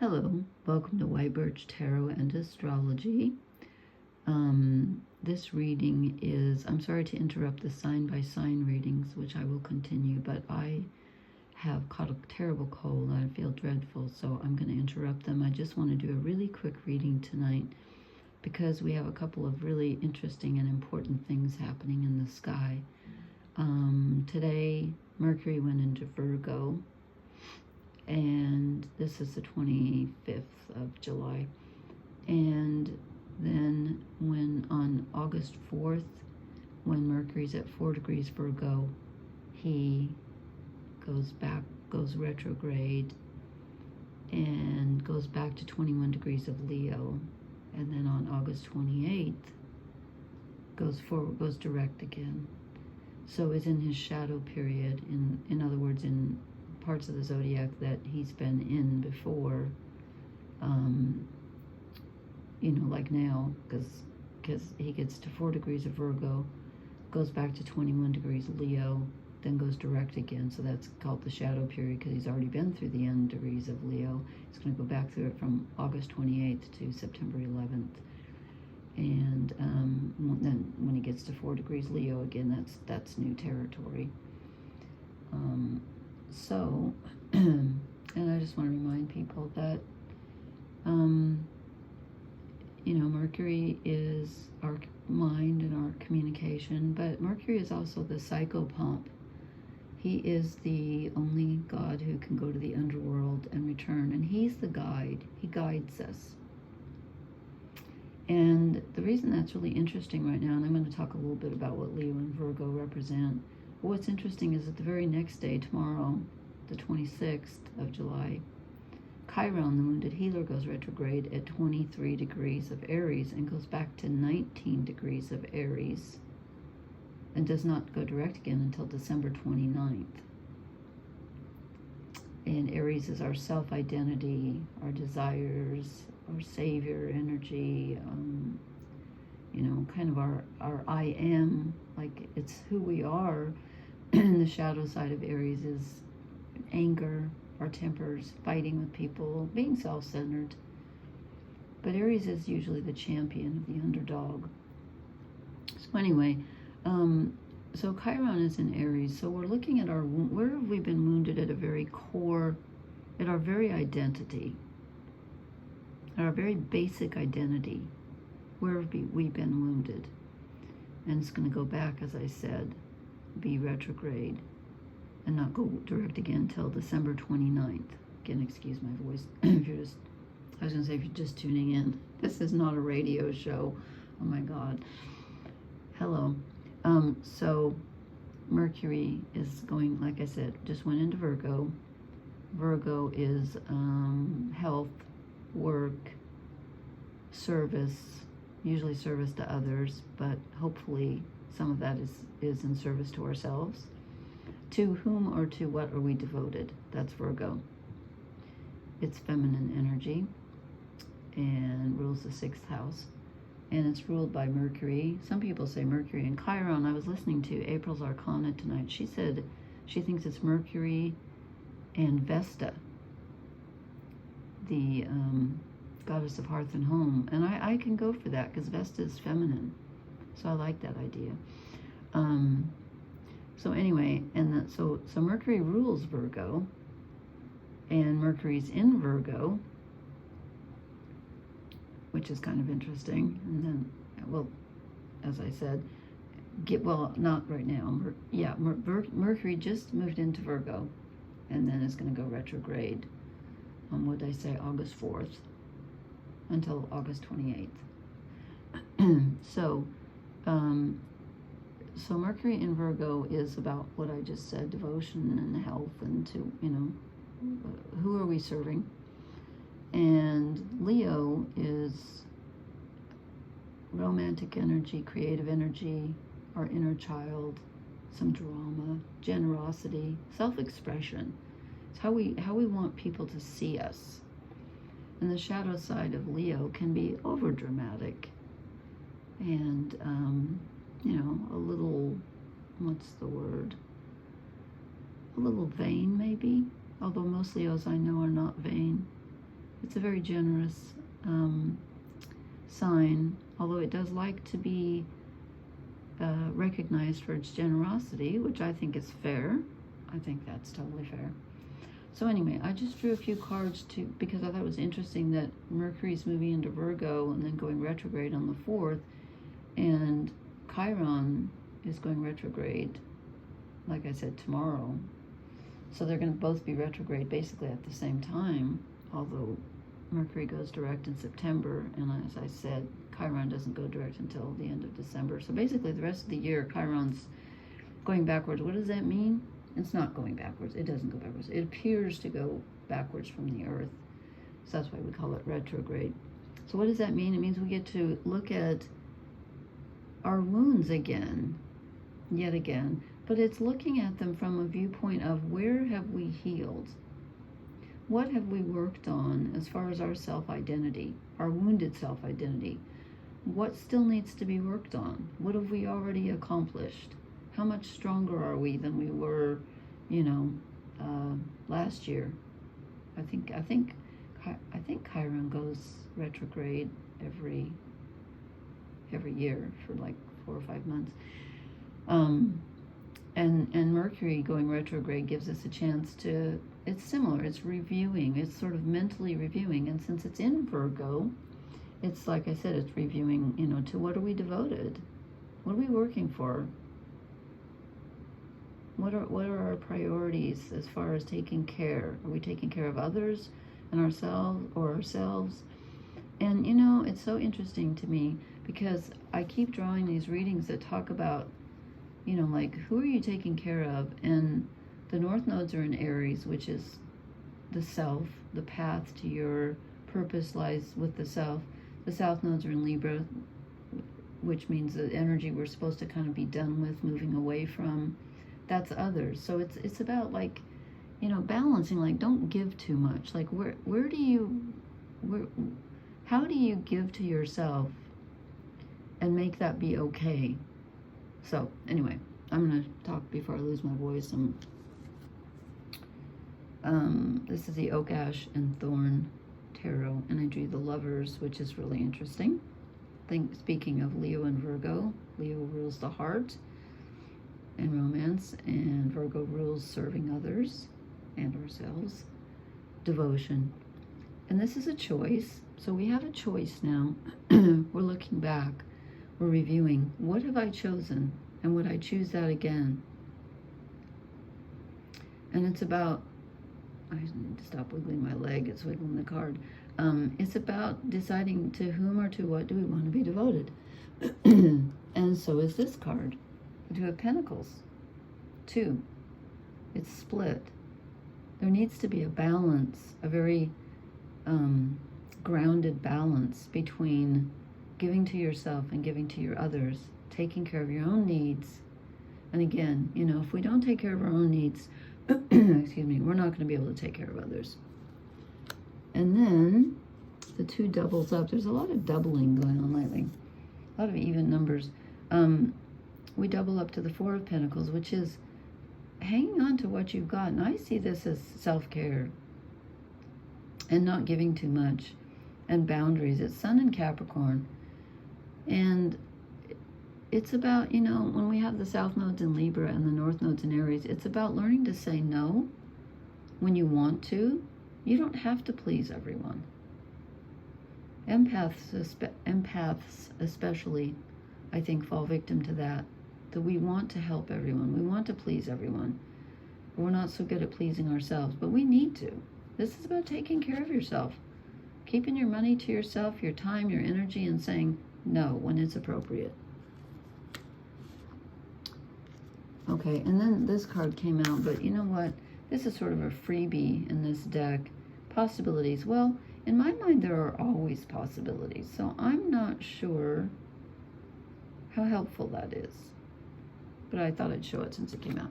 Hello, welcome to White Birch Tarot and Astrology. This reading is, I'm sorry to interrupt the sign-by-sign readings, which I will continue, but I have caught a terrible cold and I feel dreadful, so I'm going to interrupt them. I just want to do a really quick reading tonight because we have a couple of really interesting and important things happening in the sky. Today, Mercury went into Virgo, and this is the 25th of July. And then when on August 4th, when Mercury's at 4 degrees Virgo, he goes retrograde and goes back to 21 degrees of Leo. And then on August 28th, goes direct again. So it's in his shadow period, in other words, in parts of the zodiac that he's been in before, like now, because he gets to 4 degrees of Virgo, goes back to 21 degrees Leo, then goes direct again. So that's called the shadow period because he's already been through the end degrees of Leo. He's going to go back through it from August 28th to September 11th. And then when he gets to 4 degrees Leo again, that's new territory. So, and I just want to remind people that, Mercury is our mind and our communication, but Mercury is also the psychopomp. He is the only god who can go to the underworld and return, and he's the guide. He guides us. And the reason that's really interesting right now, and I'm going to talk a little bit about what Leo and Virgo represent. But what's interesting is that the very next day, tomorrow, the 26th of July, Chiron, the wounded healer, goes retrograde at 23 degrees of Aries and goes back to 19 degrees of Aries and does not go direct again until December 29th. And Aries is our self-identity, our desires, our savior energy, kind of our I am, like it's who we are. And the shadow side of Aries is anger, our tempers, fighting with people, being self-centered. But Aries is usually the champion of the underdog. So anyway, so Chiron is in Aries. So we're looking at where have we been wounded at a very core, at our very identity, at our very basic identity. Where have we been wounded? And it's going to go back, as I said, be retrograde and not go direct again until December 29th. Again, excuse my voice. If you're just tuning in, this is not a radio show. Oh my God. Hello. So Mercury is going, like I said, just went into Virgo. Virgo is health, work, service, usually service to others, but hopefully some of that is in service to ourselves. To whom or to what are we devoted? That's Virgo. It's feminine energy and rules the 6th house. And it's ruled by Mercury. Some people say Mercury and Chiron. I was listening to April's Arcana tonight. She said she thinks it's Mercury and Vesta, the goddess of hearth and home. And I can go for that because Vesta is feminine. So I like that idea. So anyway, so Mercury rules Virgo, and Mercury's in Virgo, which is kind of interesting. And then, well, as I said, not right now. Mercury just moved into Virgo, and then is going to go retrograde on, what did I say, August 4th until August 28th. So Mercury in Virgo is about what I just said, devotion and health, and to, who are we serving? And Leo is romantic energy, creative energy, our inner child, some drama, generosity, self-expression. It's how we want people to see us. And the shadow side of Leo can be over-dramatic and, a little, what's the word? A little vain, maybe. Although most Leos I know are not vain. It's a very generous sign, although it does like to be recognized for its generosity, which I think is fair. I think that's totally fair. So anyway, I just drew a few cards because I thought it was interesting that Mercury's moving into Virgo and then going retrograde on the 4th, and Chiron is going retrograde, like I said, tomorrow. So they're going to both be retrograde basically at the same time, although Mercury goes direct in September, and as I said, Chiron doesn't go direct until the end of December. So basically the rest of the year, Chiron's going backwards. What does that mean? It's not going backwards. It doesn't go backwards. It appears to go backwards from the Earth. So that's why we call it retrograde. So what does that mean? It means we get to look at our wounds again, yet again. But it's looking at them from a viewpoint of where have we healed? What have we worked on as far as our self-identity, our wounded self-identity? What still needs to be worked on? What have we already accomplished? How much stronger are we than we were, last year? I think Chiron goes retrograde every year for like 4 or 5 months. And Mercury going retrograde gives us a chance to. It's similar. It's reviewing. It's sort of mentally reviewing. And since it's in Virgo, it's like I said, it's reviewing. To what are we devoted? What are we working for? What are our priorities as far as taking care? Are we taking care of others and ourselves? And it's so interesting to me because I keep drawing these readings that talk about, like who are you taking care of? And the North nodes are in Aries, which is the self, the path to your purpose lies with the self. The South nodes are in Libra, which means the energy we're supposed to kind of be done with, moving away from. That's others. So it's about like, balancing, like don't give too much. Like how do you give to yourself and make that be okay? So anyway, I'm going to talk before I lose my voice. This is the Oak, Ash, and Thorn Tarot, and I drew the Lovers, which is really interesting. Speaking of Leo and Virgo, Leo rules the heart and romance, and Virgo rules serving others and ourselves, devotion. And this is a choice. So we have a choice now. We're looking back. We're reviewing. What have I chosen? And would I choose that again? And it's about, I need to stop wiggling my leg. It's wiggling the card. It's about deciding to whom or to what do we want to be devoted. And so is this card. The Two of Pentacles. 2. It's split. There needs to be a balance, a very grounded balance between giving to yourself and giving to your others, taking care of your own needs. And again, if we don't take care of our own needs, excuse me, we're not going to be able to take care of others. And then the 2 doubles up. There's a lot of doubling going on lately. A lot of even numbers. We double up to the 4 of Pentacles, which is hanging on to what you've got. And I see this as self-care and not giving too much, and boundaries. It's Sun in Capricorn. And it's about, when we have the South nodes in Libra and the North nodes in Aries, it's about learning to say no when you want to. You don't have to please everyone. Empaths especially, I think, fall victim to that we want to help everyone. We want to please everyone. But we're not so good at pleasing ourselves, but we need to. This is about taking care of yourself. Keeping your money to yourself, your time, your energy, and saying no when it's appropriate. Okay, and then this card came out, but you know what? This is sort of a freebie in this deck. Possibilities. Well, in my mind, there are always possibilities, so I'm not sure how helpful that is. But I thought I'd show it since it came out.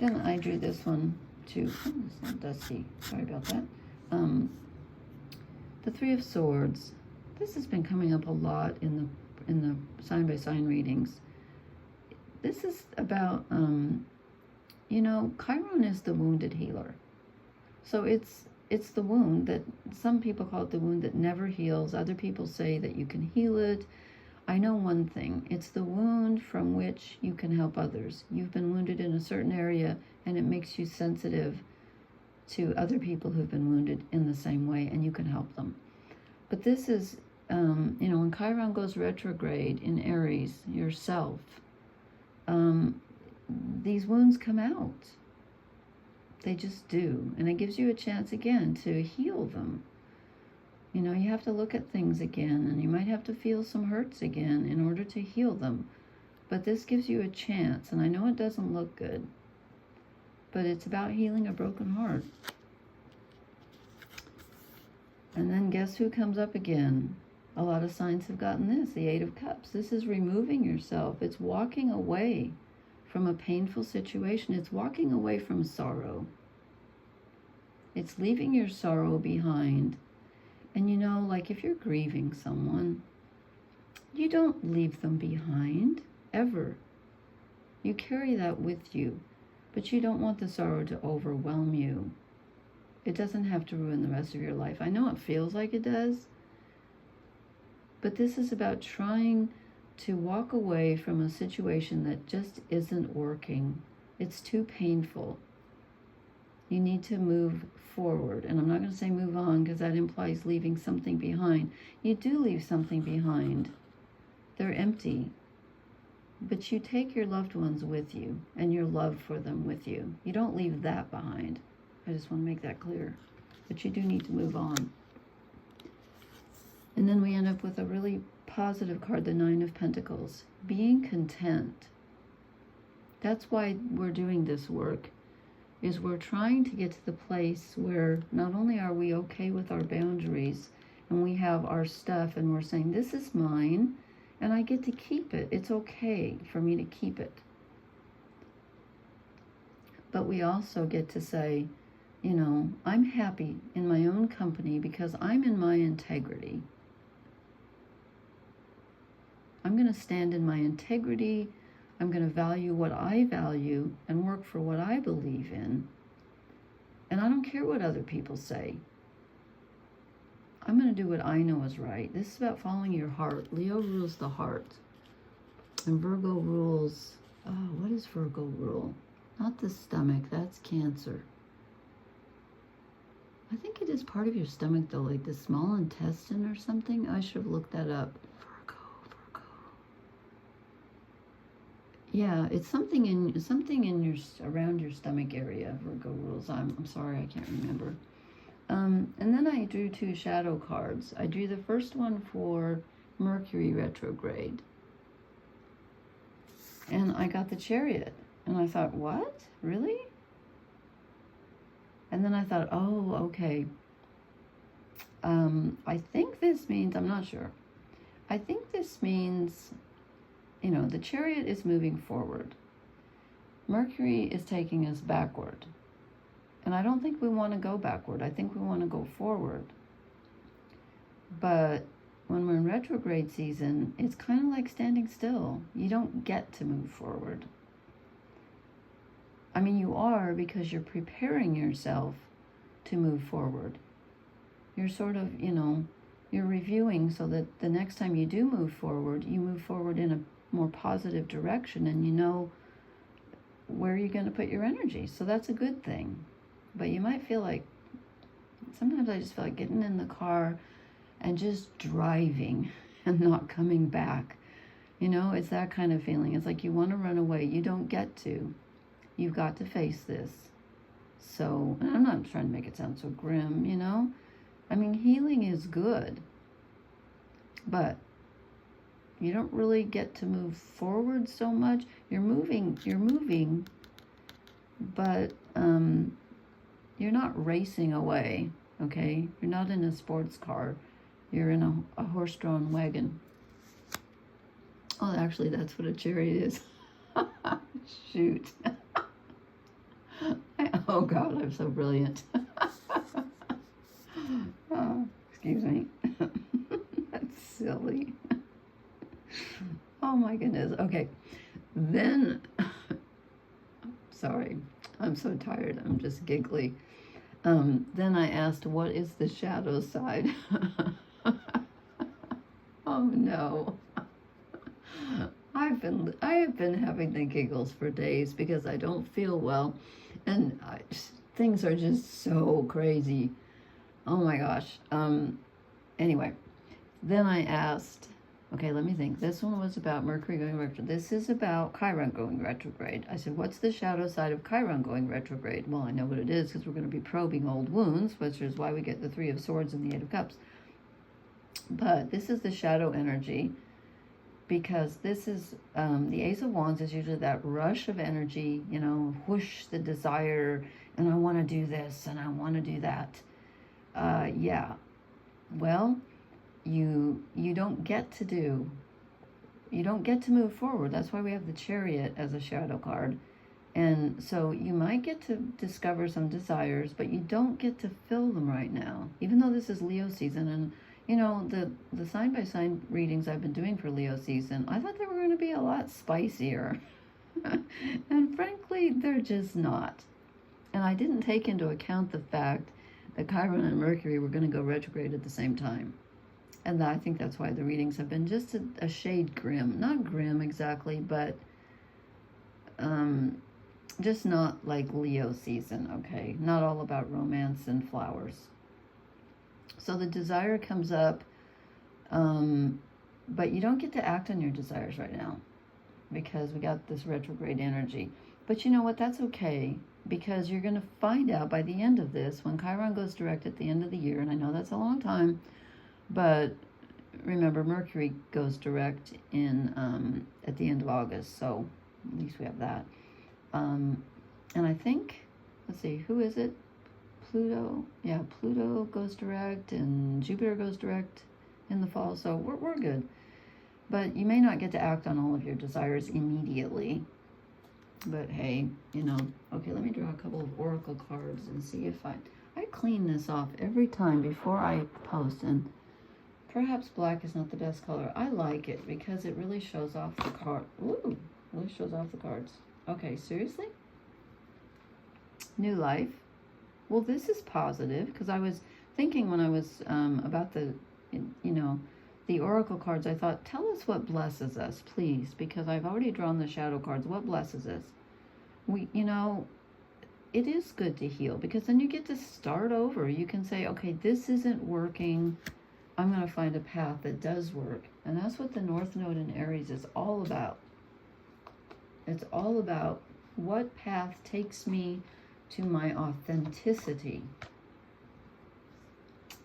Then I drew this one too. Oh, it's not dusty. Sorry about that. The 3 of Swords. This has been coming up a lot in the sign by sign readings. This is about Chiron is the wounded healer. So it's it's the wound that some people call it the wound that never heals. Other people say that you can heal it. I know one thing. It's the wound from which you can help others. You've been wounded in a certain area, and it makes you sensitive to other people who've been wounded in the same way, and you can help them. But this is, when Chiron goes retrograde in Aries, yourself, these wounds come out. They just do. And it gives you a chance again to heal them. You have to look at things again, and you might have to feel some hurts again in order to heal them. But this gives you a chance, and I know it doesn't look good, but it's about healing a broken heart. And then guess who comes up again? A lot of signs have gotten this, the Eight of Cups. This is removing yourself. It's walking away from a painful situation. It's walking away from sorrow. It's leaving your sorrow behind. And like if you're grieving someone, you don't leave them behind, ever. You carry that with you, but you don't want the sorrow to overwhelm you. It doesn't have to ruin the rest of your life. I know it feels like it does, but this is about trying to walk away from a situation that just isn't working. It's too painful. You need to move forward. And I'm not going to say move on, because that implies leaving something behind. You do leave something behind. They're empty. But you take your loved ones with you, and your love for them with you. You don't leave that behind. I just want to make that clear. But you do need to move on. And then we end up with a really positive card, the Nine of Pentacles. Being content. That's why we're doing this work, is we're trying to get to the place where not only are we okay with our boundaries, and we have our stuff, and we're saying, this is mine, and I get to keep it. It's okay for me to keep it. But we also get to say, I'm happy in my own company because I'm in my integrity. I'm going to stand in my integrity. I'm going to value what I value and work for what I believe in. And I don't care what other people say. I'm going to do what I know is right. This is about following your heart. Leo rules the heart. And Virgo rules, what does Virgo rule? Not the stomach, that's Cancer. I think it is part of your stomach though, like the small intestine or something. I should have looked that up. Virgo. Yeah, it's something in your around your stomach area. Virgo rules. I'm sorry, I can't remember. And then I drew two shadow cards. I drew the first one for Mercury retrograde, and I got the Chariot, and I thought, what? Really? And then I thought, oh, okay. I think this means, I'm not sure. I think this means, the Chariot is moving forward. Mercury is taking us backward. And I don't think we want to go backward. I think we want to go forward. But when we're in retrograde season, it's kind of like standing still. You don't get to move forward. I mean, you are, because you're preparing yourself to move forward. You're sort of, you're reviewing so that the next time you do move forward, you move forward in a more positive direction, and you know where you're going to put your energy. So that's a good thing. But you might feel like, sometimes I just feel like getting in the car and just driving and not coming back. It's that kind of feeling. It's like you want to run away. You don't get to. You've got to face this. So, and I'm not trying to make it sound so grim, I mean, healing is good, but you don't really get to move forward so much. You're moving, but you're not racing away, okay? You're not in a sports car. You're in a horse-drawn wagon. Oh, actually, that's what a chariot is. Shoot. Oh, God, I'm so brilliant. Oh, excuse me. That's silly. Oh, my goodness. Okay. Then, sorry, I'm so tired. I'm just giggly. Then I asked, what is the shadow side? Oh no. I have been having the giggles for days because I don't feel well, and things are just so crazy. Oh my gosh. Anyway, then I asked, okay, let me think. This one was about Mercury going retrograde. This is about Chiron going retrograde. I said, what's the shadow side of Chiron going retrograde? Well, I know what it is because we're going to be probing old wounds, which is why we get the Three of Swords and the Eight of Cups. But this is the shadow energy, because this is, the Ace of Wands is usually that rush of energy, you know, whoosh, the desire, and I want to do this, and I want to do that. Yeah. Well, you don't get to move forward. That's why we have the Chariot as a shadow card. And so you might get to discover some desires, but you don't get to fill them right now, even though this is Leo season. And you know, the sign by sign readings I've been doing for Leo season, I thought they were going to be a lot spicier. And frankly, they're just not. And I didn't take into account the fact that Chiron and Mercury were going to go retrograde at the same time. And I think that's why the readings have been just a shade grim. Not grim exactly, but just not like Leo season, okay? Not all about romance and flowers. So the desire comes up, but you don't get to act on your desires right now because we got this retrograde energy. But you know what? That's okay, because you're going to find out by the end of this, when Chiron goes direct at the end of the year, and I know that's a long time, but remember, Mercury goes direct in at the end of August, so at least we have that. And I think, let's see, who is it? Pluto. Yeah, Pluto goes direct, and Jupiter goes direct in the fall, so we're good. But you may not get to act on all of your desires immediately. But hey, you know, okay, let me draw a couple of oracle cards and see if I clean this off every time before I post, and perhaps black is not the best color. I like it because it really shows off the card. Ooh, really shows off the cards. Okay, seriously? New life. Well, this is positive, because I was thinking when I was about the, you know, the oracle cards, I thought, tell us what blesses us, please, because I've already drawn the shadow cards. What blesses us? You know, it is good to heal, because then you get to start over. You can say, okay, this isn't working. I'm going to find a path that does work. And that's what the North Node in Aries is all about. It's all about what path takes me to my authenticity.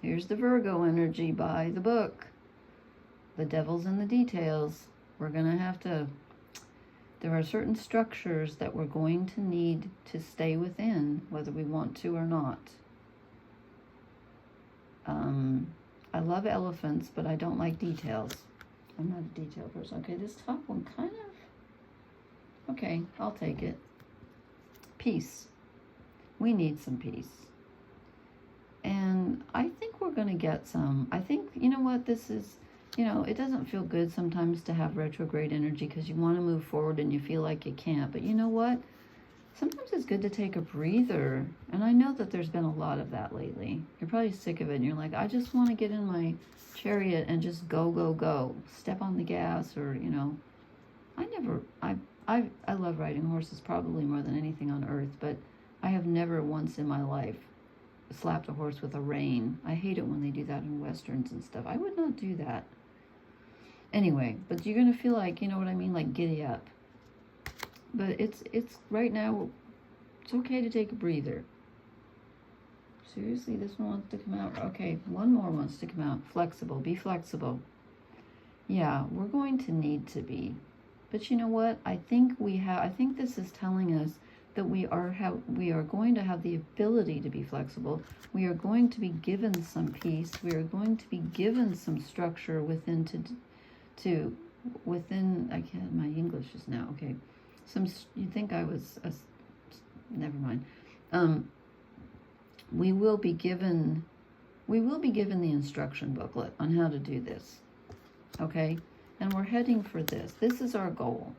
Here's the Virgo energy by the book. The devil's in the details. We're going to have to, there are certain structures that we're going to need to stay within, whether we want to or not. I love elephants, but I don't like details. I'm not a detail person. Okay, this top one kind of, okay, I'll take it. Peace. We need some peace. And I think we're going to get some. I think, you know what, this is, you know, it doesn't feel good sometimes to have retrograde energy because you want to move forward and you feel like you can't. But you know what? Sometimes it's good to take a breather. And I know that there's been a lot of that lately. You're probably sick of it and you're like, I just want to get in my chariot and just go, go, go. Step on the gas, or, you know, I love riding horses probably more than anything on earth, but I have never once in my life slapped a horse with a rein. I hate it when they do that in westerns and stuff. I would not do that. Anyway, but you're going to feel like, you know what I mean, like giddy up. But it's right now, it's okay to take a breather. Seriously, this one wants to come out. Okay, one more wants to come out. Flexible. Be flexible. Yeah, we're going to need to be. But you know what? I think this is telling us that we are going to have the ability to be flexible. We are going to be given some peace. We are going to be given some structure within I can't, my English is now, okay. You think I was, never mind. We will be given the instruction booklet on how to do this, okay? And we're heading for this. This is our goal.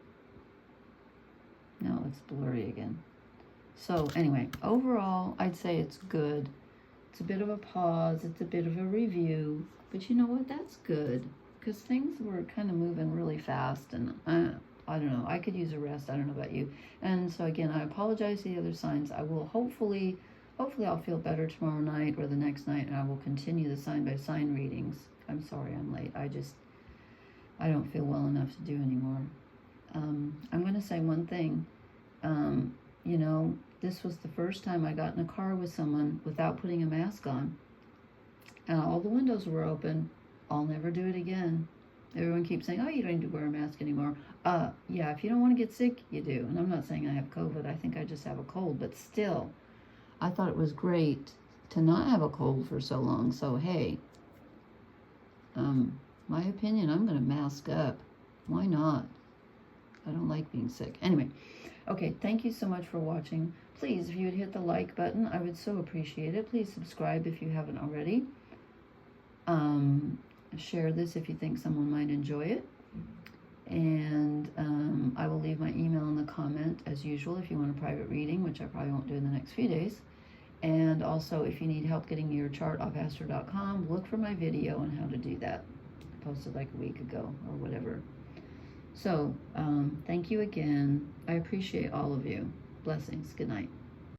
Now it's blurry again. So anyway, overall, I'd say it's good. It's a bit of a pause. It's a bit of a review. But you know what? That's good. Because things were kind of moving really fast. And I don't know. I could use a rest. I don't know about you. And so again, I apologize to the other signs. I will hopefully I'll feel better tomorrow night or the next night. And I will continue the sign by sign readings. I'm sorry I'm late. I don't feel well enough to do anymore. I'm going to say one thing. You know, this was the first time I got in a car with someone without putting a mask on. And all the windows were open. I'll never do it again. Everyone keeps saying, oh, you don't need to wear a mask anymore. Yeah, if you don't want to get sick, you do. And I'm not saying I have COVID. I think I just have a cold. But still, I thought it was great to not have a cold for so long. So, hey, my opinion, I'm going to mask up. Why not? I don't like being sick. Anyway, okay, thank you so much for watching. Please, if you would hit the like button, I would so appreciate it. Please subscribe if you haven't already. Share this if you think someone might enjoy it. And I will leave my email in the comment, as usual, if you want a private reading, which I probably won't do in the next few days. And also, if you need help getting your chart off astro.com, look for my video on how to do that. I posted like a week ago or whatever. So, thank you again. I appreciate all of you. Blessings. Good night.